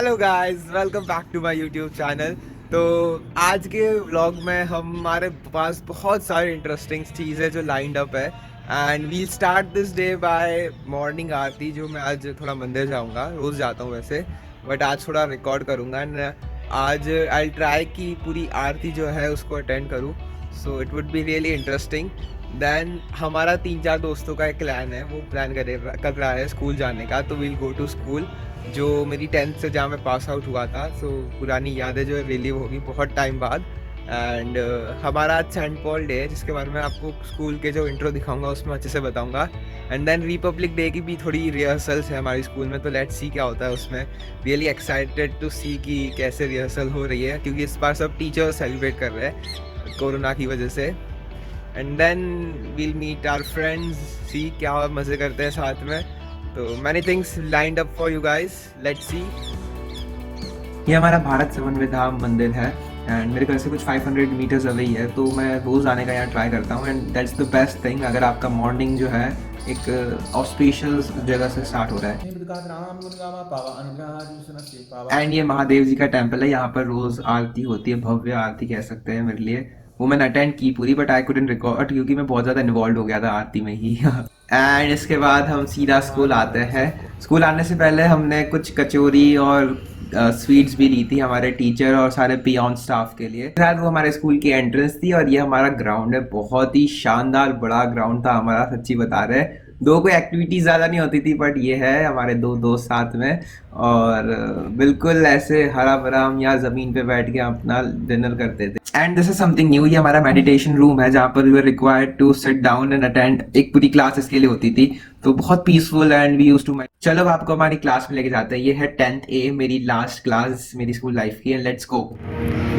Hello guys, welcome back to my YouTube channel. तो आज के व्लॉग में हमारे पास बहुत सारी इंटरेस्टिंग चीज़ें जो लाइंड अप है and we'll start this day by morning aarti, जो मैं आज थोड़ा मंदिर जाऊंगा। रोज़ जाता हूँ वैसे, बट आज थोड़ा रिकॉर्ड करूँगा एंड आज आई ट्राई कि पूरी आरती जो है उसको अटेंड करूँ। So it would be really interesting. Then हमारा 3-4 दोस्तों का एक प्लान है, वो प्लान कर रहा है स्कूल जाने का। तो वील गो टू स्कूल, जो मेरी 10th से जहाँ मैं पास आउट हुआ था। सो पुरानी यादें जो रिलीव होगी बहुत टाइम बाद। एंड हमारा आज सेंट पॉल डे है, जिसके बारे में आपको स्कूल के जो इंट्रो दिखाऊंगा उसमें अच्छे से बताऊंगा। एंड देन रिपब्लिक डे की भी थोड़ी रिहर्सल्स है हमारी स्कूल में, तो लेट्स सी क्या होता है उसमें। रियली एक्साइटेड टू सी कि कैसे रिहर्सल हो रही है, क्योंकि इस बार सब टीचर्स सेलिब्रेट कर रहे हैं कोरोना की वजह से। And then we'll meet our friends, see क्या मज़े करते हैं साथ में। तो many things lined up for you guys, let's see. ये हमारा भारत समन्वय धाम मंदिर है एंड मेरे घर से कुछ 500 मीटर्स अवे ही है, तो मैं रोज़ आने का यहाँ ट्राई करता हूँ। And that's the best thing, अगर आपका मॉर्निंग जो है एक ऑस्पिशियस जगह से स्टार्ट हो रहा है। एंड ये महादेव जी का टेम्पल है, यहाँ पर रोज़ आरती होती है, भव्य आरती कह सकते हैं मेरे लिए। वो मैंने अटेंड की पूरी, बट आई कुडंट रिकॉर्ड क्योंकि मैं बहुत ज़्यादा इन्वॉल्व हो गया था आरती में ही। एंड इसके बाद हम सीधा स्कूल आते हैं। स्कूल आने से पहले हमने कुछ कचौरी और स्वीट्स भी ली थी हमारे टीचर और सारे पियोन स्टाफ के लिए। शायद वो हमारे स्कूल की एंट्रेंस थी और ये हमारा ग्राउंड है, बहुत ही शानदार बड़ा ग्राउंड था हमारा, सच्ची बता रहे हैं। दो कोई एक्टिविटी ज़्यादा नहीं होती थी, बट ये है हमारे दो दोस्त साथ में। और बिल्कुल ऐसे हरा भरा हम यहाँ ज़मीन पे बैठ के अपना डिनर करते थे। And this is something new, ये हमारा मेडिटेशन रूम है, जहाँ पर we are required to sit down and attend. एक पूरी क्लास इसके लिए होती थी, तो बहुत peaceful and we used to. चलो आपको हमारी क्लास में लेके जाते हैं। ये है 10th A, मेरी लास्ट क्लास मेरी स्कूल लाइफ की, एंड लेट्स गो।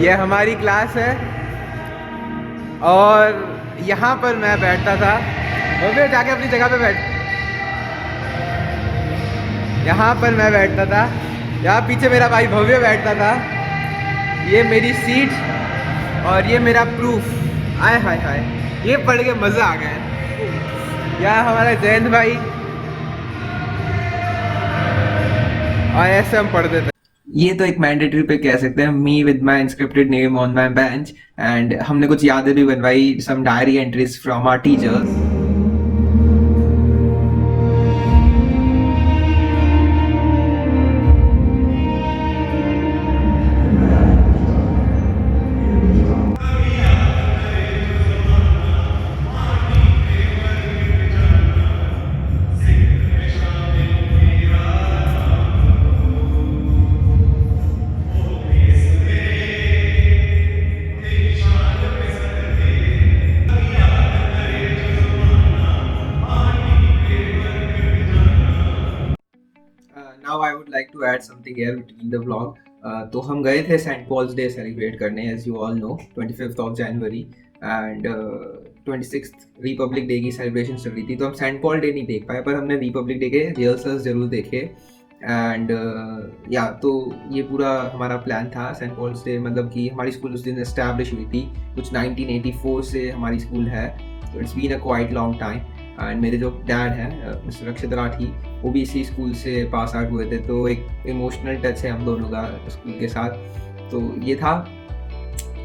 ये हमारी क्लास है और यहाँ पर मैं बैठता था। भव्य जाके अपनी जगह पे बैठ। यहाँ पर मैं बैठता था, यहाँ पीछे मेरा भाई भव्य बैठता था। ये मेरी सीट और ये मेरा प्रूफ। आय हाय हाय, ये पढ़ के मज़ा आ गया। यहाँ हमारा जयंत भाई, और ऐसे हम पढ़ते थे। ये तो एक मैंडेटरी पे कह सकते हैं, me with my inscripted name on my bench. And हमने कुछ यादें भी बनवाई, some diary entries from our teachers. Now I would like to add something here between the vlog. तो हम गए थे सेंट पॉल्स डे सेलिब्रेट करने, as you all know, 25th of January. And 26th Republic Day की celebration चल रही थी, तो हम सेंट पॉल डे नहीं देख पाए, पर हमने रिपब्लिक डे के रिहर्सल्स जरूर देखे। एंड या तो ये पूरा हमारा प्लान था। सेंट पॉल्स डे मतलब कि हमारी स्कूल उस दिन एस्टैब्लिश हुई थी, कुछ 1984 से हमारी स्कूल है, तो it's been a quite long time. And मेरे जो डैड हैं मिस्टर अक्षत राठी, वो भी इसी स्कूल से पास आउट हुए थे, तो एक इमोशनल टच है हम दोनों का स्कूल के साथ। तो ये था।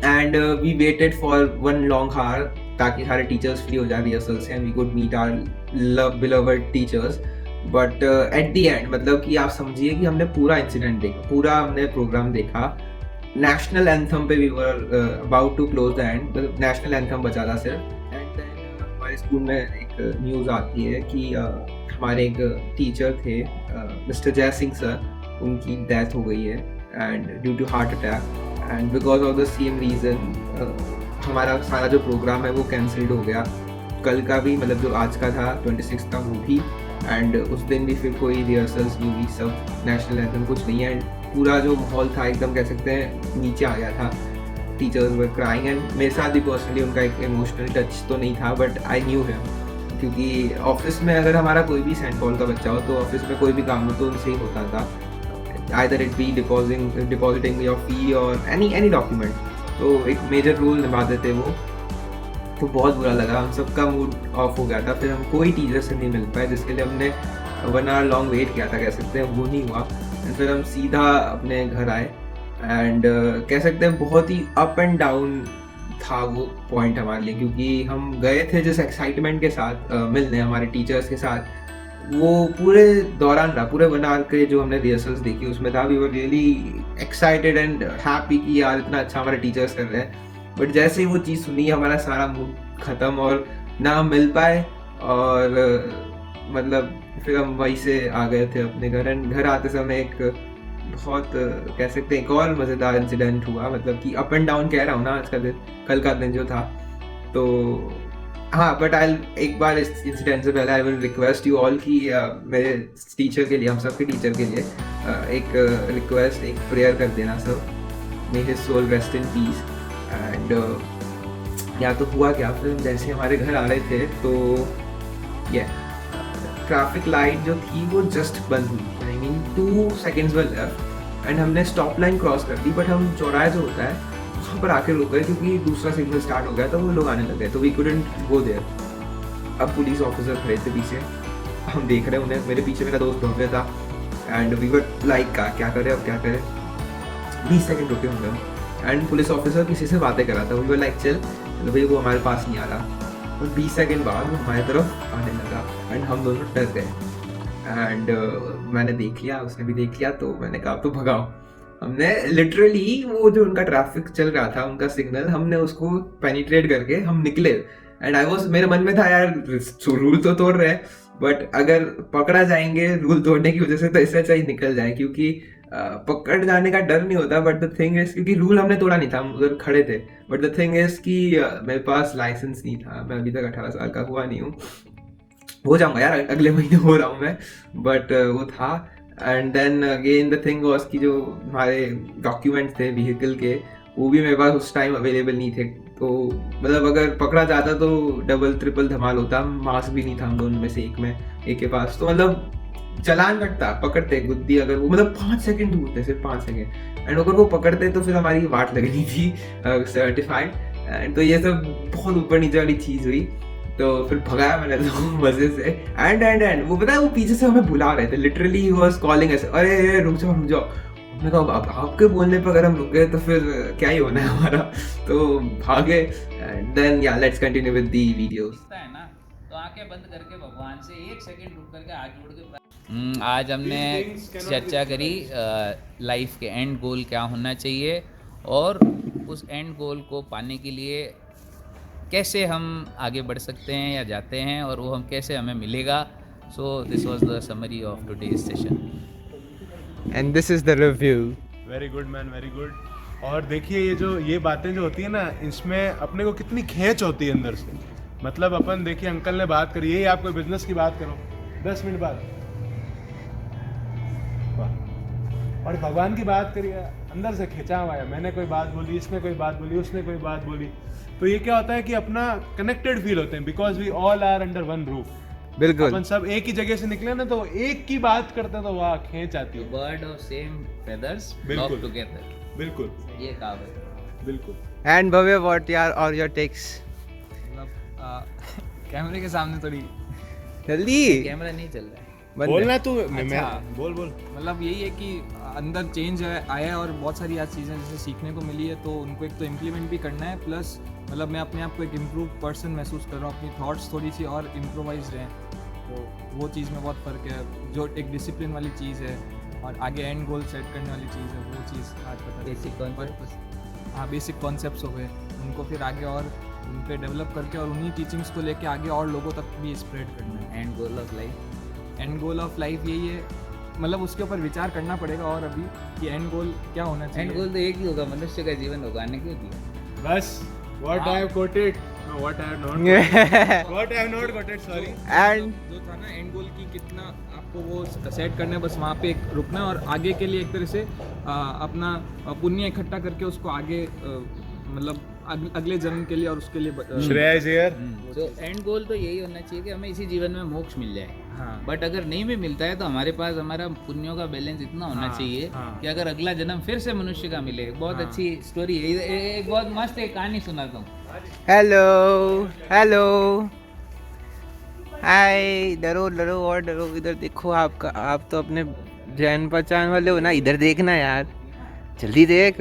And we waited for one long hour ताकि सारे टीचर्स फ्री हो जाए रिहर्सल से, and we could meet our beloved teachers. But at the end मतलब कि आप समझिए कि हमने पूरा इंसिडेंट देखा, पूरा हमने प्रोग्राम देखा। नेशनल एंथम पे we were about to close the end, मतलब नेशनल एंथम बचा था सिर्फ। एंड देन हमारे स्कूल में एक न्यूज़ आती है कि हमारे एक टीचर थे मिस्टर जय सिंह सर, उनकी डेथ हो गई है and due to heart attack. And because of the same reason हमारा सारा जो प्रोग्राम है वो कैंसिल्ड हो गया। कल का भी, मतलब जो आज का था 26 का, वो भी। एंड उस दिन भी फिर कोई रिहर्सल्स नहीं हुई, सब नेशनल एंथम कुछ नहीं है। एंड पूरा जो माहौल था एकदम कह सकते हैं नीचे आ गया था। टीचर्स वर क्राइंग एंड मेरे साथ भी पर्सनली उनका एक इमोशनल टच तो नहीं था, बट आई न्यू हिम, क्योंकि ऑफिस में अगर हमारा कोई भी सेंट पॉल का बच्चा हो तो ऑफिस में कोई भी काम हो तो उनसे ही होता था, either it be depositing your फी और एनी डॉक्यूमेंट, तो एक मेजर रोल निभाते थे वो। तो बहुत बुरा लगा, हम सबका मूड ऑफ हो गया था। फिर हम कोई टीचर से नहीं मिल पाए, जिसके लिए हमने 1 hour लॉन्ग वेट किया था कह सकते हैं, वो नहीं हुआ। एंड फिर हम सीधा अपने घर आए एंड कह सकते हैं बहुत ही अप एंड डाउन था वो पॉइंट हमारे लिए, क्योंकि हम गए थे जिस एक्साइटमेंट के साथ मिलने हमारे टीचर्स के साथ, वो पूरे दौरान रहा, पूरे 1 आवर के जो हमने रिहर्सल्स देखी उसमें था, we were really excited and happy कि यार इतना अच्छा हमारे टीचर्स कर रहे हैं। बट जैसे ही वो चीज़ सुनी हमारा सारा मूड ख़त्म और ना हम मिल पाए, और मतलब फिर हम वहीं से आ गए थे अपने घर। एंड घर आते समय एक बहुत कह सकते हैं एक और मज़ेदार इंसिडेंट हुआ, मतलब कि अप एंड डाउन कह रहा हूँ ना आज का दिन, कल का दिन जो था। तो हाँ, बट आई एक बार इस इंसिडेंट से पहले I will request you all कि मेरे टीचर के लिए, हम सबके टीचर के लिए एक रिक्वेस्ट, एक प्रेयर कर देना सब, may his soul rest in peace. And या तो हुआ क्या, फिर जैसे हमारे घर आ रहे थे तो ये ट्रैफिक लाइट जो थी वो जस्ट बंद हुई, I mean 2 seconds were left and हमने स्टॉप लाइन क्रॉस कर दी, बट हम चौराहे जो होता है वहाँ पर आके रुक गए क्योंकि दूसरा सिग्नल स्टार्ट हो गया था, वो लोग आने लग गए, तो वी कुडंट गो देयर। अब पुलिस ऑफिसर खड़े थे पीछे, हम देख रहे हैं उन्हें, मेरे पीछे मेरा दोस्त भव्य था एंड वी वर लाइक क्या करें अब क्या करें। 20 सेकंड रुके होंगे हम एंड पुलिस ऑफिसर किसी से बातें कर रहा था, वी वर लाइक चल भाई वो हमारे पास नहीं आ रहा, और 20 सेकंड बाद वो हमारी तरफ आने लगा एंड हम दोनों डर गए। एंड मैंने देख लिया, उसने भी देख लिया, तो मैंने कहा तो भगाओ। हमने लिटरली वो जो उनका ट्रैफिक चल रहा था, उनका सिग्नल, हमने उसको पेनिट्रेट करके हम निकले। एंड आई वाज, मेरे मन में था यार रूल तो तोड़ रहे हैं, बट अगर पकड़ा जाएंगे रूल तोड़ने की वजह से तो इससे अच्छा ही निकल जाए, क्योंकि पकड़ जाने का डर नहीं होता। बट द थिंग इज, क्योंकि रूल हमने तोड़ा नहीं था, हम उधर खड़े थे, बट द थिंग इज कि मेरे पास लाइसेंस नहीं था, मैं अभी तक 18 साल का हुआ नहीं हूँ, हो जाऊंगा यार, अगले महीने हो रहा हूँ मैं, बट वो था। And then again the thing was कि जो हमारे डॉक्यूमेंट्स थे व्हीकल के, वो भी मेरे पास उस टाइम अवेलेबल नहीं थे, तो मतलब अगर पकड़ा जाता तो डबल ट्रिपल धमाल होता। मास्क भी नहीं था हम दोनों में से एक के पास, तो मतलब चलान कटता, पकड़ते गुद्दी अगर वो, मतलब 5 सेकंड दूर थे, सिर्फ 5 सेकंड, एंड अगर वो पकड़ते तो फिर हमारी वाट लगनी थी सर्टिफाइड। एंड तो ये सब बहुत ऊपर नीचे वाली चीज़ हुई, तो फिर भगाया मैंने तो मजे से। एंड वो पता है, वो पीछे से हमें बुला रहे थे, literally he was calling us, अरे रुक जाओ रुक जाओ। हमने कहा अब आपके बोलने पर अगर हम रुक गए तो फिर क्या ही होना है हमारा, तो भागे। एंड देन या let's continue with the videos. है ना, तो आंखें बंद करके भगवान से 1 सेकंड रुक करके हाथ जोड़ के आज हमने चर्चा करी लाइफ के एंड गोल क्या होना चाहिए, और उस एंड गोल को पाने के लिए कैसे हम आगे बढ़ सकते हैं या जाते हैं, और वो हम कैसे हमें मिलेगा। So this was the summary of today's session and this is the review. Very good man, very good. और देखिए ये बातें जो होती है ना, इसमें अपने को कितनी खींच होती है अंदर से। मतलब अपन देखिए, अंकल ने बात करी, यही आप कोई बिजनेस की बात करो 10 मिनट बाद, और भगवान की बात करिए, अंदर से खिंचा हुआ है, मैंने कोई बात बोली, इसने कोई बात बोली, उसने कोई बात बोली, तो ये क्या होता है कि अपना कनेक्टेड फील होते हैं, because we all are under one roof. बिल्कुल, अपन सब एक ही जगह से निकले ना, तो एक की बात करते हैं तो वाह खींच आती है। बर्ड ऑफ सेम फेदर्स बिल्कुल। फ्लॉक टुगेदर, बिल्कुल ये कहावत। बिल्कुल। एंड भव्य व्हाट यार और योर टेक्स? कैमरे के सामने थोड़ी जल्दी कैमरा नहीं चल रहा है, बोलना तू, अच्छा। बोल मतलब यही है कि अंदर चेंज आया है और बहुत सारी आज चीज़ें जैसे सीखने को मिली है, तो उनको एक तो इम्प्लीमेंट भी करना है, प्लस मतलब मैं अपने आप को एक इम्प्रूव पर्सन महसूस कर रहा हूँ, अपनी थॉट्स थोड़ी सी और इम्प्रोवाइज रहें, तो वो चीज़ में बहुत फ़र्क है। जो एक डिसिप्लिन वाली चीज़ है और आगे एंड गोल सेट करने वाली चीज़ है, वो चीज़ आज पता बेसिक कॉन्सेप्ट। हाँ, बेसिक कॉन्सेप्ट्स हो गए, उनको फिर आगे और उन पर डेवलप करके और उन्हीं टीचिंग्स को लेके आगे और लोगों तक भी स्प्रेड करना है। And goal of life, and goal of life यही है, मतलब उसके ऊपर विचार करना पड़ेगा और अभी कि एंड गोल क्या होना चाहिए। एंड गोल तो एक ही होगा, मनुष्य का जीवन उगाने क्यों दिया। बस what I have quoted, no what I have not quoted, what I have not quoted, sorry। And जो था ना एंड गोल की कितना आपको वो सेट करना है, बस वहाँ पे एक रुकना है और आगे के लिए एक तरह से अपना पुण्य इकट्ठा करके उसको आगे मतलब अगले जन्म के लिए और उसके लिए श्रेया इज हियर। तो एंड गोल तो यही होना चाहिए कि हमें इसी जीवन में मोक्ष मिल जाए। हाँ। बट अगर नहीं भी मिलता है तो हमारे पास हमारा पुण्यों का बैलेंस इतना होना हाँ, चाहिए हाँ। कि अगर अगला जन्म फिर से मनुष्य का मिले। बहुत हाँ। अच्छी स्टोरी है, एक बहुत मस्त एक कहानी सुनाता हूँ। हेलो हाय, डरो और डरो, इधर देखो, आपका आप तो अपने जान पहचान वाले हो ना, इधर देखना यार, जल्दी देख,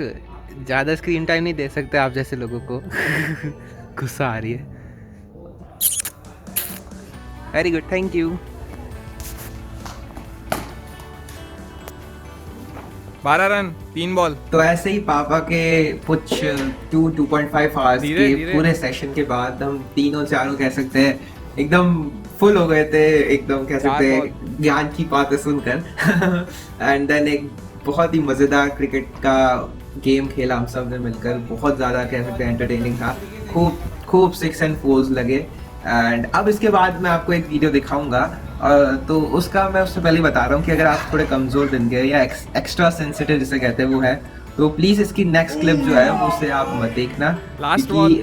ज़्यादा स्क्रीन टाइम नहीं दे सकते आप जैसे लोगों को। गुस्सा आ रही है। Very good, thank you. 12 run 3 ball. तो ऐसे ही पापा के कुछ 2.5 आवर्स के धीरे-धीरे। पूरे सेशन के बाद हम तीनों चारों कह सकते हैं एकदम फुल हो गए थे, एकदम कह सकते हैं ज्ञान की बातें सुनकर। एंड देन एक बहुत ही मज़ेदार क्रिकेट का गेम खेला हम सब ने मिलकर, बहुत ज़्यादा कह सकते हैं एंटरटेनिंग था, खूब 6 and 4s लगे। एंड अब इसके बाद मैं आपको एक वीडियो दिखाऊंगा, तो उसका मैं उससे पहले बता रहा हूँ कि अगर आप थोड़े कमज़ोर दिन के या एक्स्ट्रा सेंसिटिव जिसे कहते हैं वो है, तो प्लीज़ इसकी नेक्स्ट क्लिप जो है उसे आप मत देखना। Last क्योंकि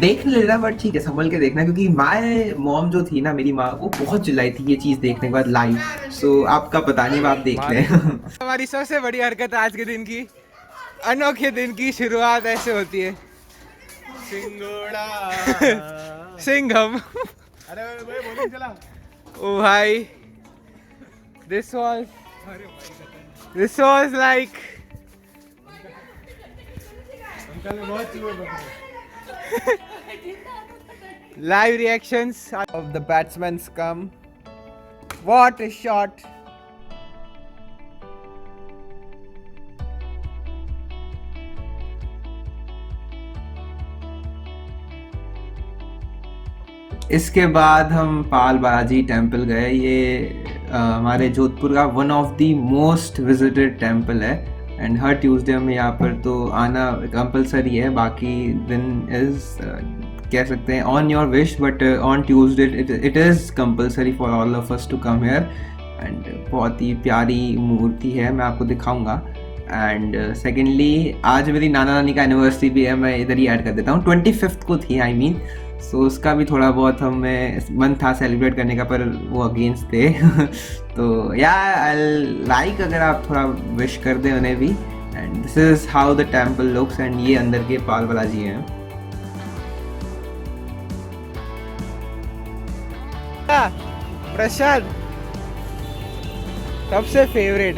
देख ले रहा बट ठीक है संभल के देखना, क्योंकि माय मॉम जो थी ना, मेरी माँ, वो बहुत चिल्लाई थी ये चीज़ देखने के बाद लाइव। सो आपका पता नहीं, अब आप देख लें। हमारी सबसे बड़ी हरकत आज के दिन की, अनोखे दिन की शुरुआत ऐसे होती है। सिंगोड़ा। सिंघम। अरे भाई बॉलिंग चला। ओ भाई, this was like अंकल ने बहुत चूहे पकड़े। Live reactions of the batsman's come. What a shot! इसके बाद हम पाल बालाजी टेम्पल गए। ये हमारे जोधपुर का one of the most visited temple है, एंड हर ट्यूसडे में यहाँ पर तो आना कंपलसरी है। बाकी दिन इज़ कह सकते हैं on your wish, but on Tuesday it is compulsory for all of us to come here. And बहुत ही प्यारी मूर्ति है, मैं आपको दिखाऊंगा। एंड सेकेंडली आज मेरी नाना नानी का एनिवर्सरी भी है, मैं इधर ही ऐड कर देता हूँ, 25th को थी आई मीन। सो उसका भी थोड़ा बहुत हमें मन था सेलिब्रेट करने का, पर वो अगेंस्ट थे। तो या आई लाइक अगर आप थोड़ा विश कर दें उन्हें भी। And this is how the temple looks, and ये अंदर के पाल बालाजी हैं। प्रसाद सबसे फेवरेट।